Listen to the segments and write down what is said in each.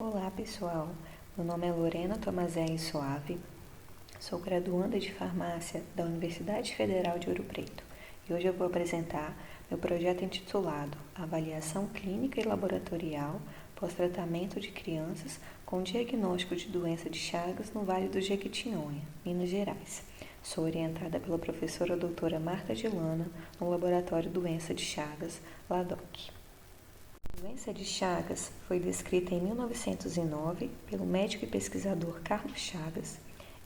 Olá pessoal, meu nome é Lorena Tomazelli Soave, sou graduanda de farmácia da Universidade Federal de Ouro Preto e hoje eu vou apresentar meu projeto intitulado Avaliação Clínica e Laboratorial pós-tratamento de crianças com diagnóstico de doença de Chagas no Vale do Jequitinhonha, Minas Gerais. Sou orientada pela professora doutora Marta Gilana no Laboratório Doença de Chagas, LADOC. A doença de Chagas foi descrita em 1909 pelo médico e pesquisador Carlos Chagas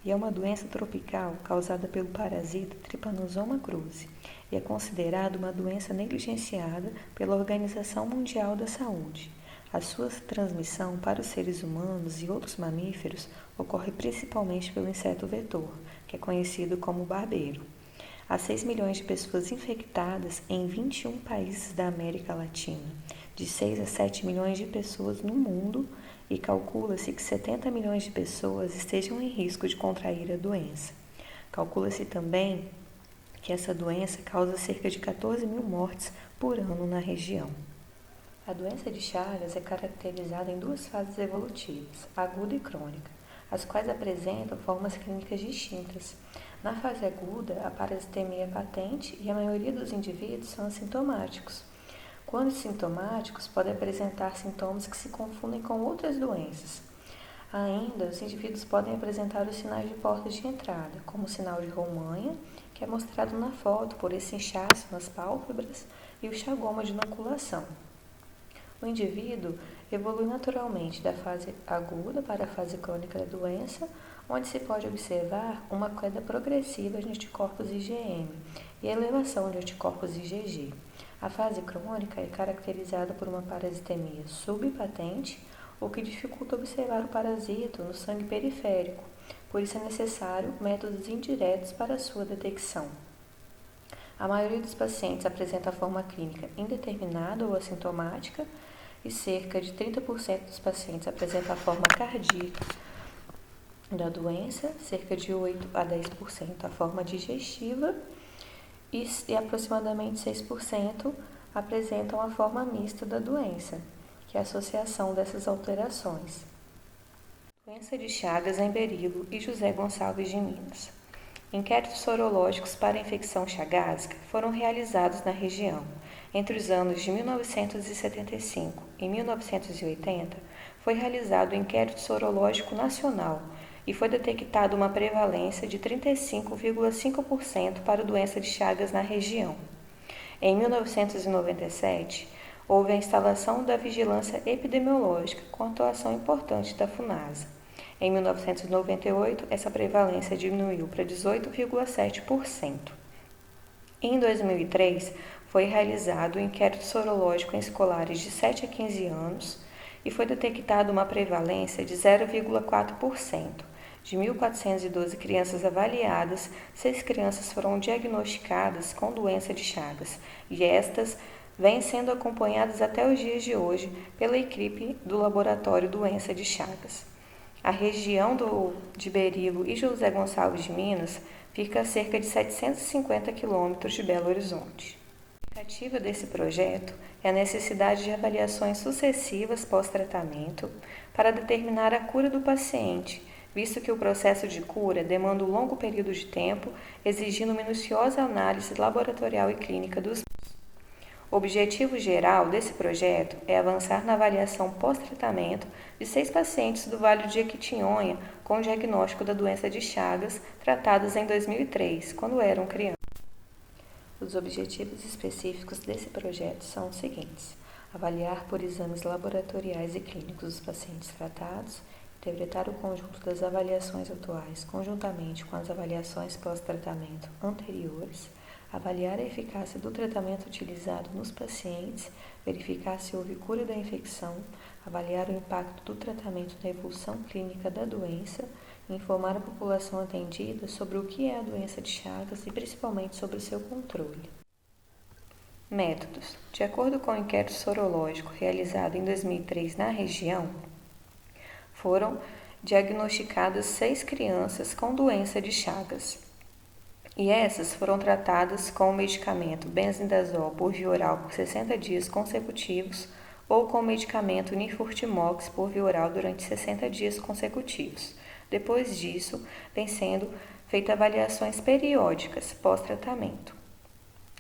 e é uma doença tropical causada pelo parasita Trypanosoma cruzi e é considerada uma doença negligenciada pela Organização Mundial da Saúde. A sua transmissão para os seres humanos e outros mamíferos ocorre principalmente pelo inseto vetor, que é conhecido como barbeiro. Há 6 milhões de pessoas infectadas em 21 países da América Latina, de 6 a 7 milhões de pessoas no mundo e calcula-se que 70 milhões de pessoas estejam em risco de contrair a doença. Calcula-se também que essa doença causa cerca de 14 mil mortes por ano na região. A doença de Chagas é caracterizada em duas fases evolutivas, aguda e crônica, as quais apresentam formas clínicas distintas. Na fase aguda, a parasitemia é patente e a maioria dos indivíduos são assintomáticos. Quando sintomáticos, podem apresentar sintomas que se confundem com outras doenças. Ainda, os indivíduos podem apresentar os sinais de portas de entrada, como o sinal de Romanha, que é mostrado na foto por esse inchaço nas pálpebras, e o chagoma de inoculação. O indivíduo evolui naturalmente da fase aguda para a fase crônica da doença, onde se pode observar uma queda progressiva de anticorpos IgM e a elevação de anticorpos IgG. A fase crônica é caracterizada por uma parasitemia subpatente, o que dificulta observar o parasito no sangue periférico, por isso é necessário métodos indiretos para a sua detecção. A maioria dos pacientes apresenta a forma clínica indeterminada ou assintomática e cerca de 30% dos pacientes apresentam a forma cardíaca da doença, cerca de 8 a 10% a forma digestiva e aproximadamente 6% apresentam a forma mista da doença, que é a associação dessas alterações. Doença de Chagas em Berilo e José Gonçalves de Minas. Inquéritos sorológicos para a infecção chagásica foram realizados na região. Entre os anos de 1975 e 1980, foi realizado o inquérito sorológico nacional e foi detectada uma prevalência de 35,5% para a doença de Chagas na região. Em 1997, houve a instalação da vigilância epidemiológica com atuação importante da FUNASA. Em 1998, essa prevalência diminuiu para 18,7%. Em 2003, foi realizado o inquérito sorológico em escolares de 7 a 15 anos e foi detectada uma prevalência de 0,4%. De 1.412 crianças avaliadas, 6 crianças foram diagnosticadas com doença de Chagas e estas vêm sendo acompanhadas até os dias de hoje pela equipe do Laboratório Doença de Chagas. A região de Berilo e José Gonçalves de Minas fica a cerca de 750 quilômetros de Belo Horizonte. A justificativa desse projeto é a necessidade de avaliações sucessivas pós-tratamento para determinar a cura do paciente, visto que o processo de cura demanda um longo período de tempo, exigindo minuciosa análise laboratorial e clínica dos. O objetivo geral desse projeto é avançar na avaliação pós-tratamento de 6 pacientes do Vale do Jequitinhonha com diagnóstico da doença de Chagas, tratados em 2003, quando eram crianças. Os objetivos específicos desse projeto são os seguintes: avaliar por exames laboratoriais e clínicos os pacientes tratados, interpretar o conjunto das avaliações atuais conjuntamente com as avaliações pós-tratamento anteriores, avaliar a eficácia do tratamento utilizado nos pacientes, verificar se houve cura da infecção, avaliar o impacto do tratamento na evolução clínica da doença, informar a população atendida sobre o que é a doença de Chagas e principalmente sobre o seu controle. Métodos. De acordo com o inquérito sorológico realizado em 2003 na região, foram diagnosticadas 6 crianças com doença de Chagas. E essas foram tratadas com o medicamento benzimidazol por via oral por 60 dias consecutivos ou com o medicamento Nifurtimox por via oral durante 60 dias consecutivos. Depois disso, vem sendo feitas avaliações periódicas pós-tratamento,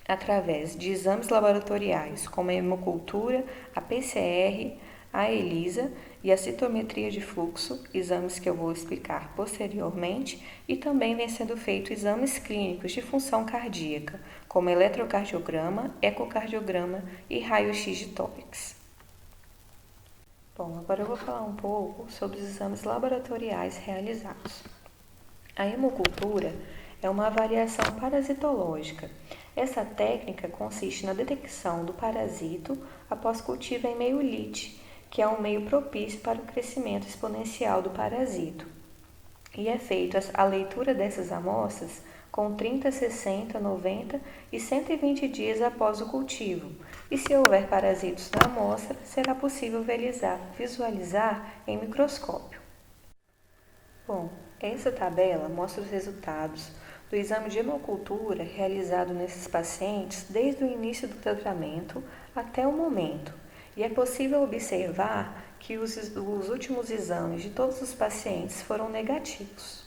através de exames laboratoriais como a hemocultura, a PCR, a ELISA e a citometria de fluxo, exames que eu vou explicar posteriormente, e também vem sendo feito exames clínicos de função cardíaca, como eletrocardiograma, ecocardiograma e raio-x de tórax. Bom, agora eu vou falar um pouco sobre os exames laboratoriais realizados. A hemocultura é uma avaliação parasitológica. Essa técnica consiste na detecção do parasito após cultivo em meio lite, que é um meio propício para o crescimento exponencial do parasito. E é feita a leitura dessas amostras com 30, 60, 90 e 120 dias após o cultivo. E se houver parasitos na amostra, será possível visualizar em microscópio. Bom, essa tabela mostra os resultados do exame de hemocultura realizado nesses pacientes desde o início do tratamento até o momento. E é possível observar que os últimos exames de todos os pacientes foram negativos.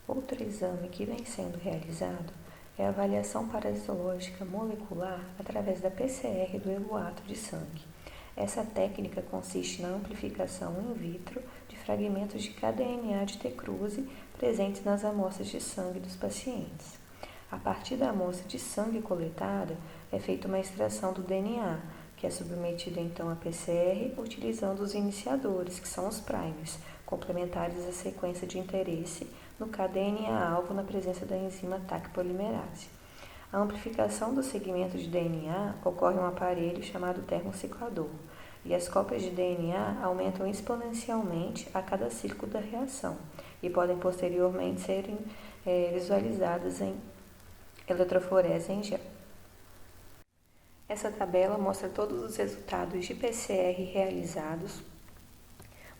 Outro exame que vem sendo realizado é a avaliação parasitológica molecular através da PCR do hemoato de sangue. Essa técnica consiste na amplificação in vitro de fragmentos de kDNA de T. cruzi presentes nas amostras de sangue dos pacientes. A partir da amostra de sangue coletada, é feita uma extração do DNA, que é submetido então à PCR, utilizando os iniciadores, que são os primers, complementares à sequência de interesse no kDNA-alvo na presença da enzima Taq polimerase. A amplificação do segmento de DNA ocorre em um aparelho chamado termociclador, e as cópias de DNA aumentam exponencialmente a cada ciclo da reação e podem posteriormente serem visualizadas em eletroforese em gel. Essa tabela mostra todos os resultados de PCR realizados,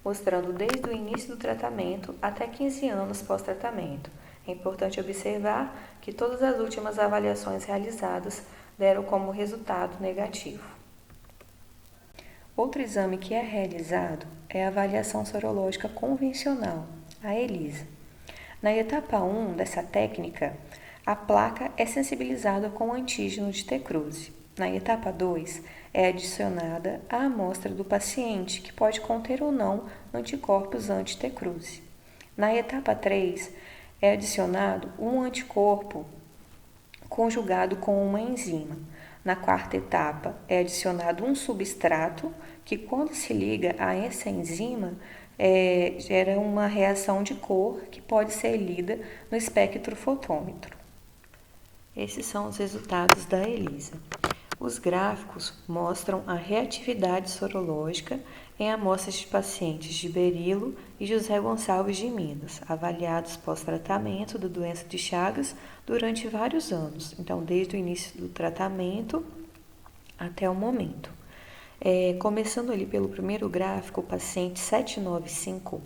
mostrando desde o início do tratamento até 15 anos pós-tratamento. É importante observar que todas as últimas avaliações realizadas deram como resultado negativo. Outro exame que é realizado é a avaliação sorológica convencional, a ELISA. Na etapa 1 dessa técnica, a placa é sensibilizada com o antígeno de T. cruzi. Na etapa 2, é adicionada a amostra do paciente, que pode conter ou não anticorpos anti-T. cruzi. Na etapa 3, é adicionado um anticorpo conjugado com uma enzima. Na quarta etapa, é adicionado um substrato que, quando se liga a essa enzima, gera uma reação de cor que pode ser lida no espectrofotômetro. Esses são os resultados da ELISA. Os gráficos mostram a reatividade sorológica em amostras de pacientes de Berilo e José Gonçalves de Minas, avaliados pós-tratamento da doença de Chagas durante vários anos, então desde o início do tratamento até o momento. Começando ali pelo primeiro gráfico, o paciente 795,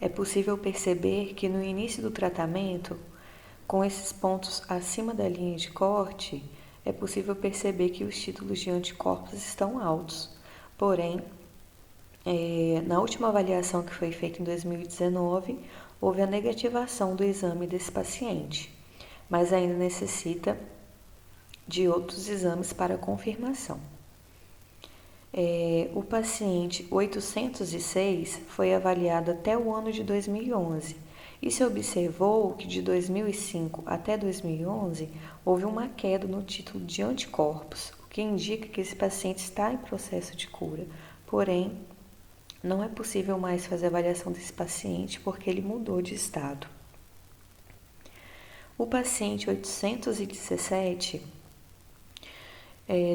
é possível perceber que no início do tratamento, com esses pontos acima da linha de corte, é possível perceber que os títulos de anticorpos estão altos. Porém, na última avaliação que foi feita em 2019, houve a negativação do exame desse paciente, mas ainda necessita de outros exames para confirmação. O paciente 806 foi avaliado até o ano de 2011 e se observou que de 2005 até 2011 houve uma queda no título de anticorpos, o que indica que esse paciente está em processo de cura. Porém, não é possível mais fazer avaliação desse paciente porque ele mudou de estado. O paciente 817,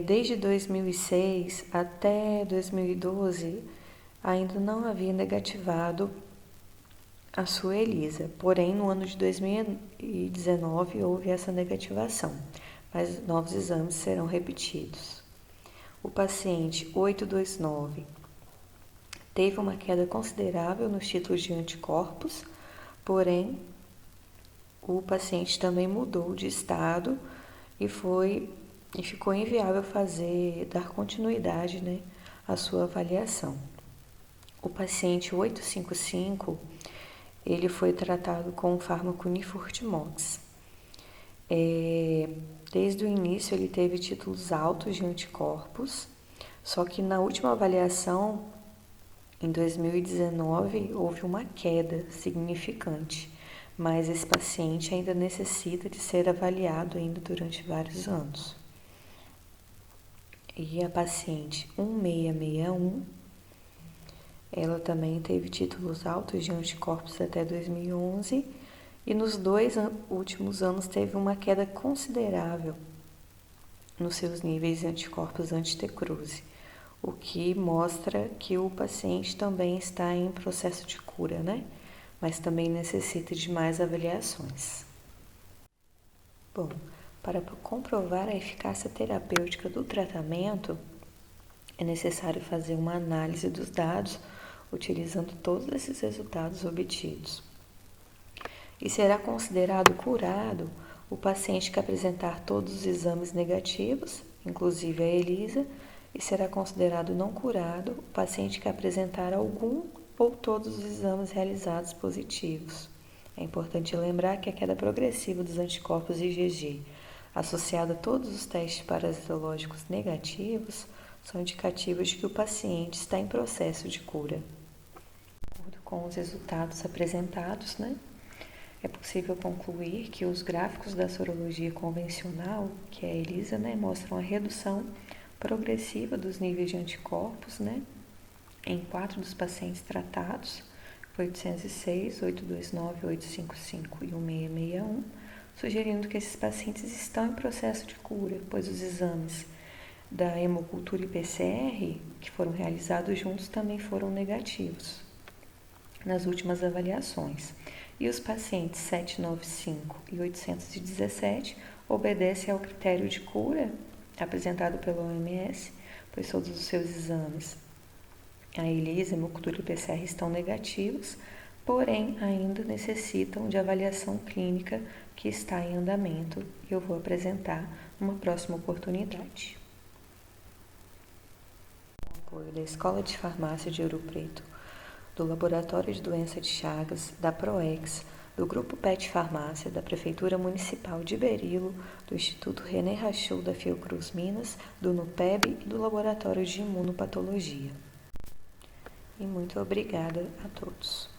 desde 2006 até 2012, ainda não havia negativado a sua ELISA, porém no ano de 2019 houve essa negativação, mas novos exames serão repetidos. O paciente 829 teve uma queda considerável nos títulos de anticorpos, porém o paciente também mudou de estado e ficou inviável dar continuidade, né, à sua avaliação. O paciente 855, ele foi tratado com o fármaco Nifurtimox. Desde o início ele teve títulos altos de anticorpos, só que na última avaliação, em 2019, houve uma queda significante, mas esse paciente ainda necessita de ser avaliado ainda durante vários anos. E a paciente 1661, ela também teve títulos altos de anticorpos até 2011 e nos 2 últimos anos teve uma queda considerável nos seus níveis de anticorpos anti-T-cruze, o que mostra que o paciente também está em processo de cura, né? Mas também necessita de mais avaliações. Bom, para comprovar a eficácia terapêutica do tratamento, é necessário fazer uma análise dos dados utilizando todos esses resultados obtidos. E será considerado curado o paciente que apresentar todos os exames negativos, inclusive a ELISA, e será considerado não curado o paciente que apresentar algum ou todos os exames realizados positivos. É importante lembrar que a queda progressiva dos anticorpos IgG, associada a todos os testes parasitológicos negativos, são indicativos de que o paciente está em processo de cura. De acordo com os resultados apresentados, é possível concluir que os gráficos da sorologia convencional, que é a ELISA, mostram a redução progressiva dos níveis de anticorpos, em 4 dos pacientes tratados, 806, 829, 855 e 1661, sugerindo que esses pacientes estão em processo de cura, pois os exames da hemocultura e PCR, que foram realizados juntos, também foram negativos nas últimas avaliações. E os pacientes 795 e 817 obedecem ao critério de cura apresentado pela OMS, pois todos os seus exames, a ELISA, a hemocultura e o PCR, estão negativos, porém ainda necessitam de avaliação clínica que está em andamento e eu vou apresentar numa próxima oportunidade. Com apoio da Escola de Farmácia de Ouro Preto, do Laboratório de Doença de Chagas, da PROEX, do Grupo PET Farmácia, da Prefeitura Municipal de Berilo, do Instituto René Rachou da Fiocruz Minas, do NUPEB e do Laboratório de Imunopatologia. E muito obrigada a todos.